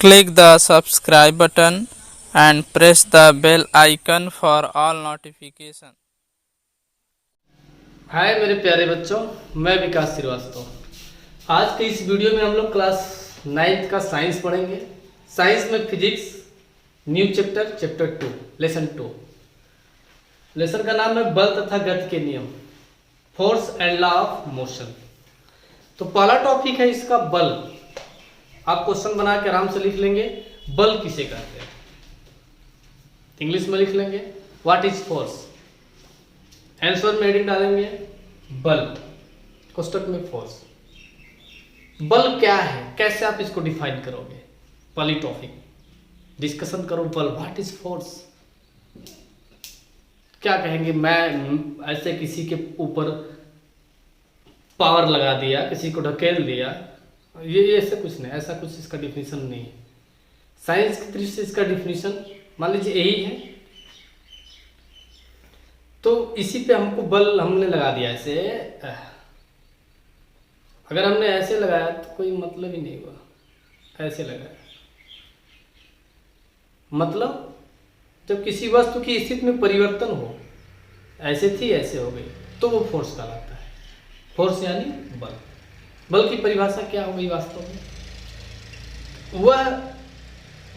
Click the subscribe button and press the bell icon for all notifications. हाय मेरे प्यारे बच्चों, मैं विकास श्रीवास्तव। आज के इस वीडियो में हम लोग क्लास 9th का साइंस पढ़ेंगे। साइंस में physics new chapter 2 lesson 2। Lesson का नाम है बल तथा गति के नियम, force and law of motion. तो पहला टॉपिक है इसका बल। आप क्वेश्चन बना के आराम से लिख लेंगे, बल किसे कहते हैं। इंग्लिश में लिख लेंगे व्हाट इज फोर्स, आंसर में हेडिंग डालेंगे बल, कोष्टक में फोर्स। बल क्या है, कैसे आप इसको डिफाइन करोगे, पहली टॉपिक डिस्कशन करो। बल व्हाट इज फोर्स, क्या कहेंगे। मैं ऐसे किसी के ऊपर पावर लगा दिया, किसी को ढकेल दिया, ये ऐसे कुछ नहीं, ऐसा कुछ इसका डिफिनीशन नहीं है। साइंस की दृष्टि से इसका डिफिनीशन मान लीजिए यही है, तो इसी पे हमको बल हमने लगा दिया ऐसे। अगर हमने ऐसे लगाया तो कोई मतलब ही नहीं हुआ। ऐसे लगाया मतलब जब किसी वस्तु की स्थिति में परिवर्तन हो, ऐसे थी ऐसे हो गई, तो वो फोर्स कहलाता है। फोर्स यानी बल। बल की परिभाषा क्या हो गई वास्तव में,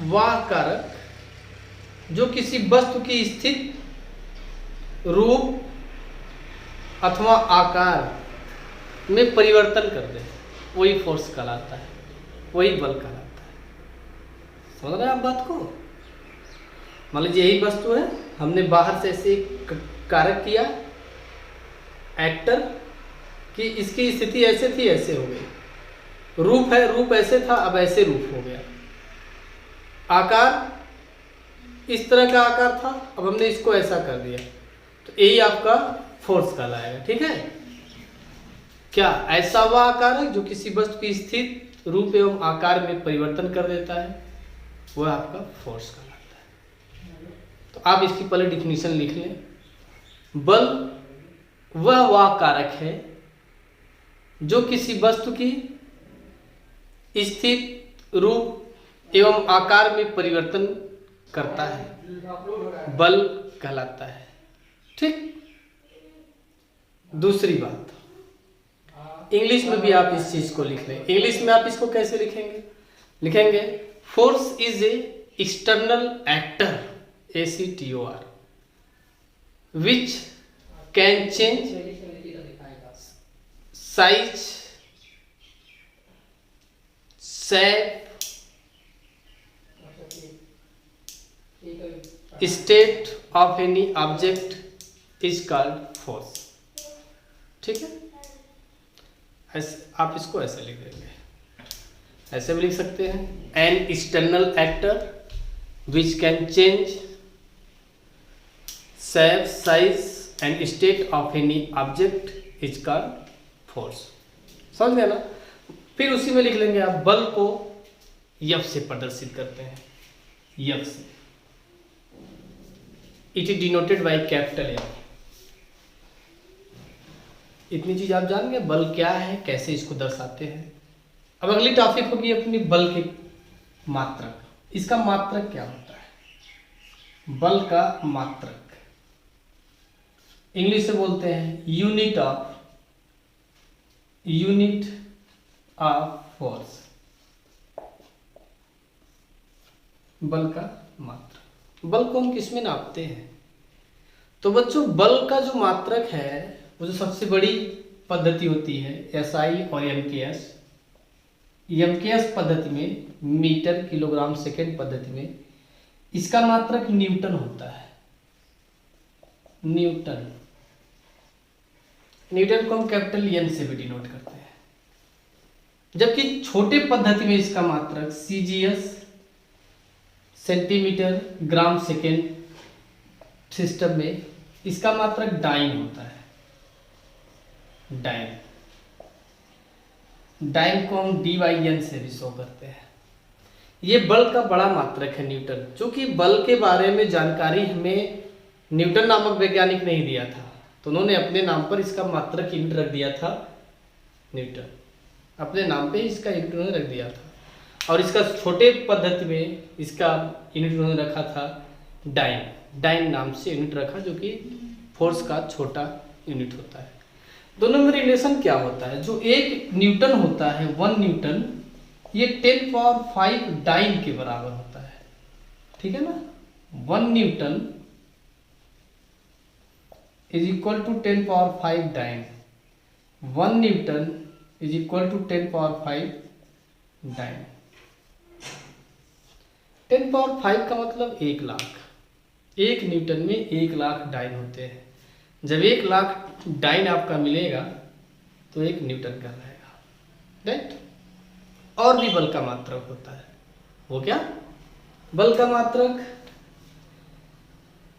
वह कारक जो किसी वस्तु की स्थिति, रूप अथवा आकार में परिवर्तन कर दे, वही फोर्स कहलाता है, वही बल कहलाता है। समझ रहे हैं आप बात को। मान लीजिए यही वस्तु है, हमने बाहर से ऐसे कारक किया, एक्टर कि इसकी स्थिति ऐसे थी ऐसे हो गई। रूप है, रूप ऐसे था अब ऐसे रूप हो गया। आकार इस तरह का आकार था, अब हमने इसको ऐसा कर दिया, तो यही आपका फोर्स कहलाएगा। ठीक है, क्या ऐसा वह आकार है जो किसी वस्तु की स्थिति, रूप एवं आकार में परिवर्तन कर देता है, वह आपका फोर्स कहलाता है। तो आप इसकी पहले डिफिनीशन लिख लें। बल वह कारक है जो किसी वस्तु की स्थिति, रूप एवं आकार में परिवर्तन करता है, बल कहलाता है। ठीक। दूसरी बात, इंग्लिश में भी आप इस चीज को लिख लें। इंग्लिश में आप इसको कैसे लिखेंगे, लिखेंगे force is a external actor, ACTOR, which can change size, shape, state of any object is called force। ठीक है, ऐसे आप इसको ऐसे लिख देंगे, ऐसे भी लिख सकते हैं। an external actor which can change shape, size and state of any object is called force. समझ गए ना। फिर उसी में लिख लेंगे आप बल को F से प्रदर्शित करते हैं, F से। It is denoted by capital F। इतनी चीज आप जान गए, बल क्या है, कैसे इसको दर्शाते हैं। अब अगली टॉपिक होगी अपनी बल के मात्रक। इसका मात्रक क्या होता है, बल का मात्रक इंग्लिश से बोलते हैं यूनिट ऑफ फोर्स। बल का मात्रक, बल को हम किस में नापते हैं। तो बच्चों बल का जो मात्रक है, वो जो सबसे बड़ी पद्धति होती है SI और MKS। MKS पद्धति में, मीटर किलोग्राम सेकेंड पद्धति में, इसका मात्रक न्यूटन होता है। न्यूटन को हम कैपिटल N से भी डिनोट करते हैं। जबकि छोटे पद्धति में इसका मात्रक CGS, centimetre gram second system में इसका मात्रक डाइन होता है। डाइन को हम DN से भी शो करते हैं। ये बल का बड़ा मात्रक है न्यूटन। चूंकि बल के बारे में जानकारी हमें न्यूटन नामक वैज्ञानिक नहीं दिया था, तो उन्होंने अपने नाम पर इसका मात्रक यूनिट रख दिया था न्यूटन। अपने नाम पे इसका यूनिट रख दिया था। और इसका छोटे पद्धति में इसका यूनिट उन्होंने रखा था डाइन नाम से यूनिट रखा, जो कि फोर्स का छोटा यूनिट होता है। दोनों में रिलेशन क्या होता है? जो 1 न्यूटन होता है, 1 न्यूटन, ये 10 पावर 5 डाइन के बराबर होता है, ठीक है ना। 1 newton is equal to 10 power 5 dyne. 1 newton is equal to 10 power 5 dyne. 10 power 5 का मतलब 1 लाख। 1 न्यूटन में 1 लाख डाइन होते हैं। जब 1 लाख डाइन आपका मिलेगा तो 1 न्यूटन का रहेगा, राइट। और भी बल का मात्रक होता है, वो क्या? बल का मात्रक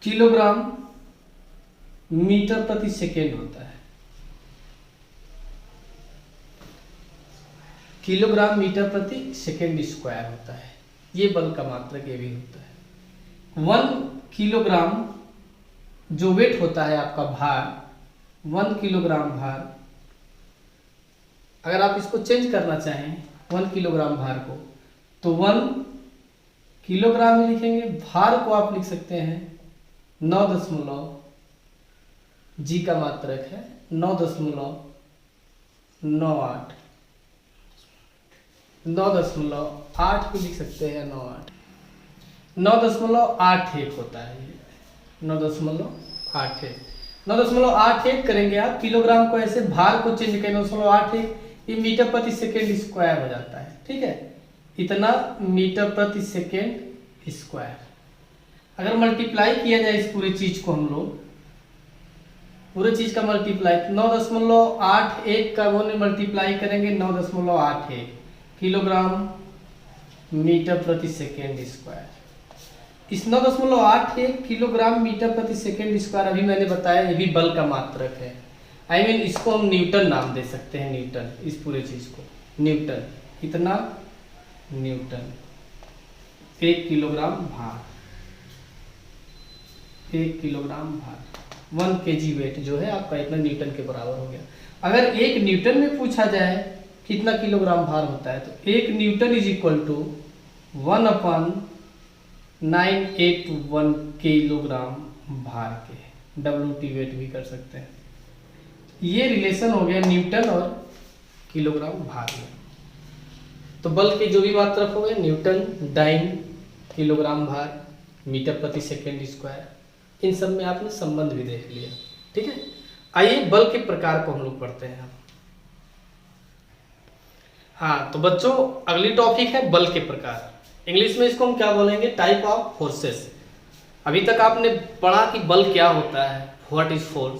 किलोग्राम मीटर प्रति सेकेंड होता है। किलोग्राम मीटर प्रति सेकेंड स्क्वायर होता है, ये बल का मात्रक ये भी होता है। 1 किलोग्राम जो वेट होता है आपका भार, 1 किलोग्राम भार, अगर आप इसको चेंज करना चाहें 1 किलोग्राम भार को, तो 1 किलोग्राम ही लिखेंगे। भार को आप लिख सकते हैं 9 जी का मात्रक है 9.98, 9.8 भी लिख सकते हैं, 9.81 होता है ये, 9.81। 9.81 करेंगे आप, किलोग्राम को ऐसे भार को चेंज करें 9.81, ये मीटर प्रति सेकेंड स्क्वायर हो जाता है, ठीक है। इतना मीटर प्रति सेकेंड स्क्वायर। अगर मल्टीप्लाई किया जाए इस पूरी चीज को, हम लोग पूरे चीज का मल्टीप्लाई 9.81 का वो मल्टीप्लाई करेंगे 9.81 किलोग्राम मीटर प्रति सेकेंड स्क्वायर। इस 9.81 किलोग्राम मीटर प्रति सेकेंड स्क्वायर, अभी मैंने बताया ये भी बल का मात्रक है। I mean, इसको हम न्यूटन नाम दे सकते हैं, न्यूटन, इस पूरे चीज को न्यूटन। इतना न्यूटन 1 किलोग्राम भार, 1 किलोग्राम भार, 1 kg वेट जो है आपका इतना न्यूटन के बराबर हो गया। अगर 1 न्यूटन में पूछा जाए कितना किलोग्राम भार होता है, तो 1 newton is equal to 1/981 kilogram भार के, WT वेट भी कर सकते हैं। ये रिलेशन हो गया न्यूटन और किलोग्राम भार में। तो बल के जो भी मात्रक हो गए, न्यूटन, डाइन, किलोग्राम भार, मीटर प्रति सेकेंड स्क्वायर, इन सब में आपने संबंध भी देख लिया, ठीक है। आइए बल के प्रकार को हम लोग पढ़ते हैं। हाँ, तो बच्चों अगली टॉपिक है बल के प्रकार। इंग्लिश में इसको हम क्या बोलेंगे? Type of forces. अभी तक आपने पढ़ा कि बल क्या होता है, व्हाट इज फोर्स,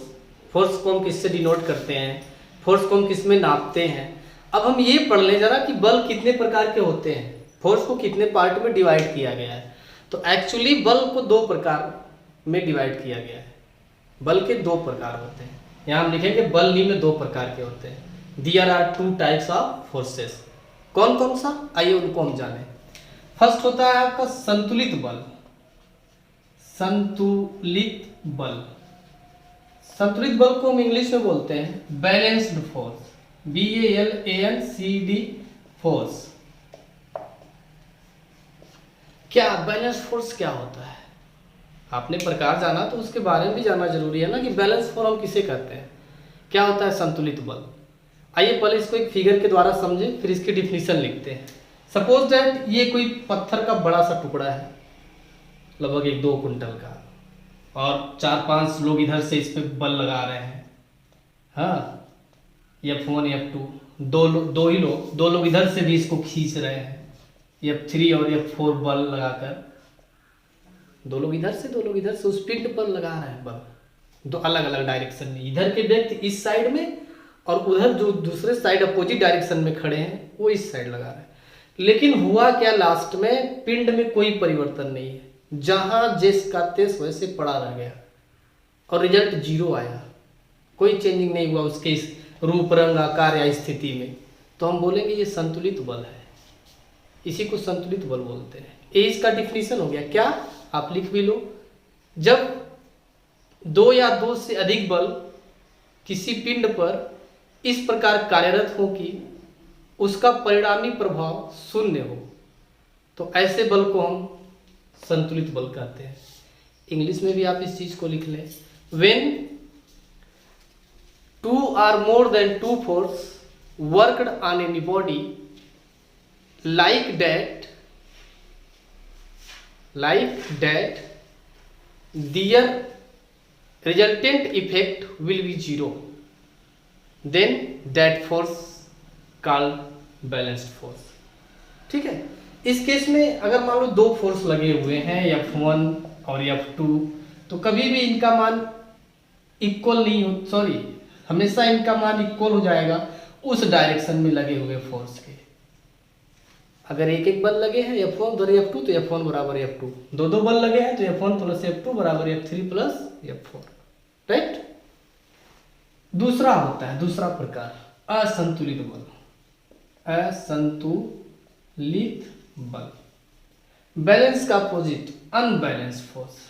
फोर्स को हम किससे डिनोट करते हैं, फोर्स को हम किस में नापते हैं। अब हम ये पढ़ लें जरा कि बल कितने प्रकार के होते हैं, फोर्स को कितने पार्ट में डिवाइड किया गया है। तो एक्चुअली बल को 2 प्रकार में डिवाइड किया गया है। बल के 2 प्रकार होते हैं, यहाँ हम लिखेंगे बल निम्न 2 प्रकार के होते हैं। There are 2 types of forces। कौन कौन सा, आइए उनको हम जाने। फर्स्ट होता है आपका संतुलित बल। संतुलित बल, संतुलित बल को हम इंग्लिश में बोलते हैं बैलेंस्ड फोर्स, BALANCD फोर्स। क्या बैलेंस फोर्स क्या होता है? आपने प्रकार जाना तो उसके बारे में भी जानना जरूरी है ना, कि बैलेंस फोर्स हम किसे कहते हैं, क्या होता है संतुलित बल। आइए पहले इसको एक फिगर के द्वारा समझें, फिर इसकी डिफिनीशन लिखते हैं। सपोज दैट ये कोई पत्थर का बड़ा सा टुकड़ा है, लगभग 1-2 कुंटल का, और 4-5 लोग इधर से इस पे बल लगा रहे हैं। हाँ, F1 F2 दो ही लोग, 2 लोग इधर से भी इसको खींच रहे हैं, F3 और F4 बल लगाकर 2 लोग इधर से 2 लोग इधर से उस पिंड पर लगा रहे हैं बल, 2 अलग अलग डायरेक्शन में। इधर के व्यक्ति इस साइड में और उधर जो दूसरे साइड अपोजिट डायरेक्शन में खड़े हैं वो इस साइड लगा रहे हैं। लेकिन हुआ क्या, लास्ट में पिंड में कोई परिवर्तन नहीं है, जहां जिस का तेज वैसे पड़ा रह गया और रिजल्ट 0 आया, कोई चेंजिंग नहीं हुआ उसके इस रूप, रंग, आकार या स्थिति में। तो हम बोलेंगे ये संतुलित बल है, इसी को संतुलित बल बोलते हैं। ये इसका डिफिनीशन हो गया। क्या, आप लिख भी लो, जब 2 या 2 से अधिक बल किसी पिंड पर इस प्रकार कार्यरत हो कि उसका परिणामी प्रभाव 0 हो, तो ऐसे बल को हम संतुलित बल कहते हैं। इंग्लिश में भी आप इस चीज को लिख लें, when 2 or more than 2 force worked on any body like that their resultant effect will be zero, then that force called balanced force। ठीक है, इस केस में अगर मान लो दो फोर्स लगे हुए हैं F1 और F2, तो कभी भी इनका मान इक्वल नहीं हो, सॉरी हमेशा इनका मान इक्वल हो जाएगा उस डायरेक्शन में लगे हुए फोर्स के। अगर एक एक बल लगे हैं F1 उधर F2 तो F1 बराबर F2, दो बल लगे हैं तो F1 प्लस F2 बराबर F3 प्लस F4, राइट। दूसरा होता है, दूसरा प्रकार असंतुलित बल। असंतुलित बल, बैलेंस का अपोजिट अनबैलेंस फोर्स।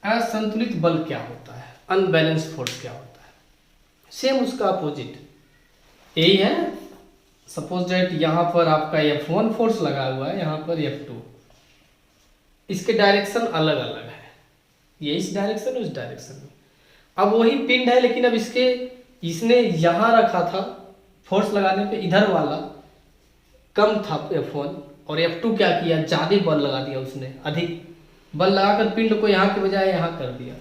असंतुलित बल क्या होता है, अनबैलेंस फोर्स क्या होता है, सेम उसका अपोजिट यही है। सपोज दैट यहां पर आपका F1 फोर्स लगा हुआ है, यहां पर F2, इसके डायरेक्शन अलग अलग है, ये इस डायरेक्शन उस डायरेक्शन में। अब वही पिंड है लेकिन अब इसने यहां रखा था, फोर्स लगाने पे इधर वाला कम था F1 और F2 क्या किया, ज्यादा बल लगा दिया, उसने अधिक बल लगाकर पिंड को यहाँ के बजाय यहाँ कर दिया,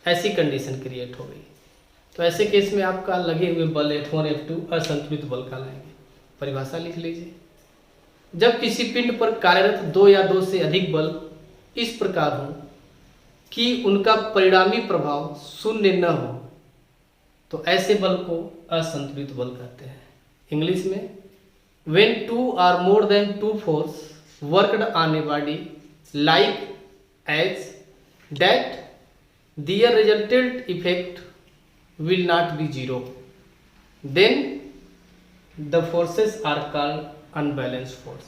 ऐसी कंडीशन क्रिएट हो गई। तो ऐसे केस में आपका लगे हुए बल F1 F2 असंतुलित बल कहलाएंगे। परिभाषा लिख लीजिए, जब किसी पिंड पर कार्यरत दो या दो से अधिक बल इस प्रकार हो कि उनका परिणामी प्रभाव शून्य न हो, तो ऐसे बल को असंतुलित बल कहते हैं। इंग्लिश में when 2 or more than 2 force worked on a body like as that their resultant effect will not be zero, then the forces are called unbalanced force।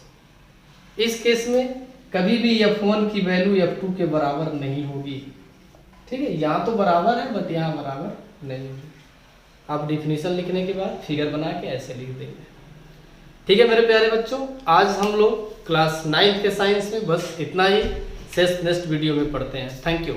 इस केस में कभी भी F1 की वैल्यू F2 के बराबर नहीं होगी, ठीक है। यहाँ तो बराबर है बट यहाँ बराबर नहीं होगी। आप डिफिनीशन लिखने के बाद फिगर बना के ऐसे लिख देंगे। ठीक है मेरे प्यारे बच्चों, आज हम लोग क्लास 9 के साइंस में बस इतना ही। नेक्स्ट वीडियो में पढ़ते हैं। Thank you.